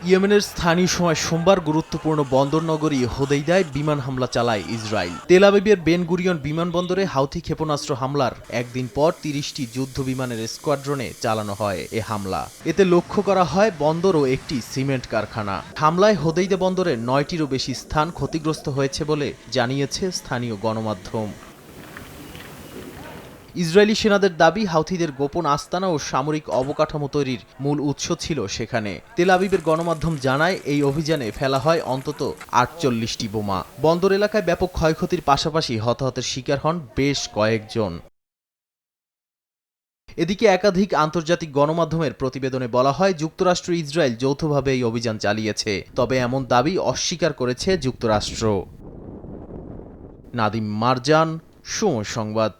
ইয়েমেনের স্থানীয় সময় সোমবার গুরুত্বপূর্ণ বন্দর নগরী হোদেইদায় বিমান হামলা চালায় ইসরায়েল। তেল আবিবের বেন গুরিয়ন বিমানবন্দরে হাউথি ক্ষেপণাস্ত্র হামলার একদিন পর ৩০টি যুদ্ধ বিমানের স্কোয়াড্রনে চালানো হয় এ হামলা। এতে লক্ষ্য করা হয় বন্দর ও একটি সিমেন্ট কারখানা। হামলায় হোদেইদা বন্দরের ৯টিরও বেশি স্থান ক্ষতিগ্রস্ত হয়েছে বলে জানিয়েছে স্থানীয় গণমাধ্যম। ইসরায়েলি সেনাদের দাবি, হাউথিদের গোপন আস্তানা ও সামরিক অবকাঠামো তৈরির মূল উৎস ছিল সেখানে। তেল আবিবের গণমাধ্যম জানায়, এই অভিযানে ফেলা হয় অন্তত ৪৮টি বোমা। বন্দর এলাকায় ব্যাপক ক্ষয়ক্ষতির পাশাপাশি হতাহতের শিকার হন বেশ কয়েকজন। এদিকে একাধিক আন্তর্জাতিক গণমাধ্যমের প্রতিবেদনে বলা হয়, যুক্তরাষ্ট্র ইসরায়েল যৌথভাবে এই অভিযান চালিয়েছে। তবে এমন দাবি অস্বীকার করেছে যুক্তরাষ্ট্র। নাদিম মারজান, সময় সংবাদ।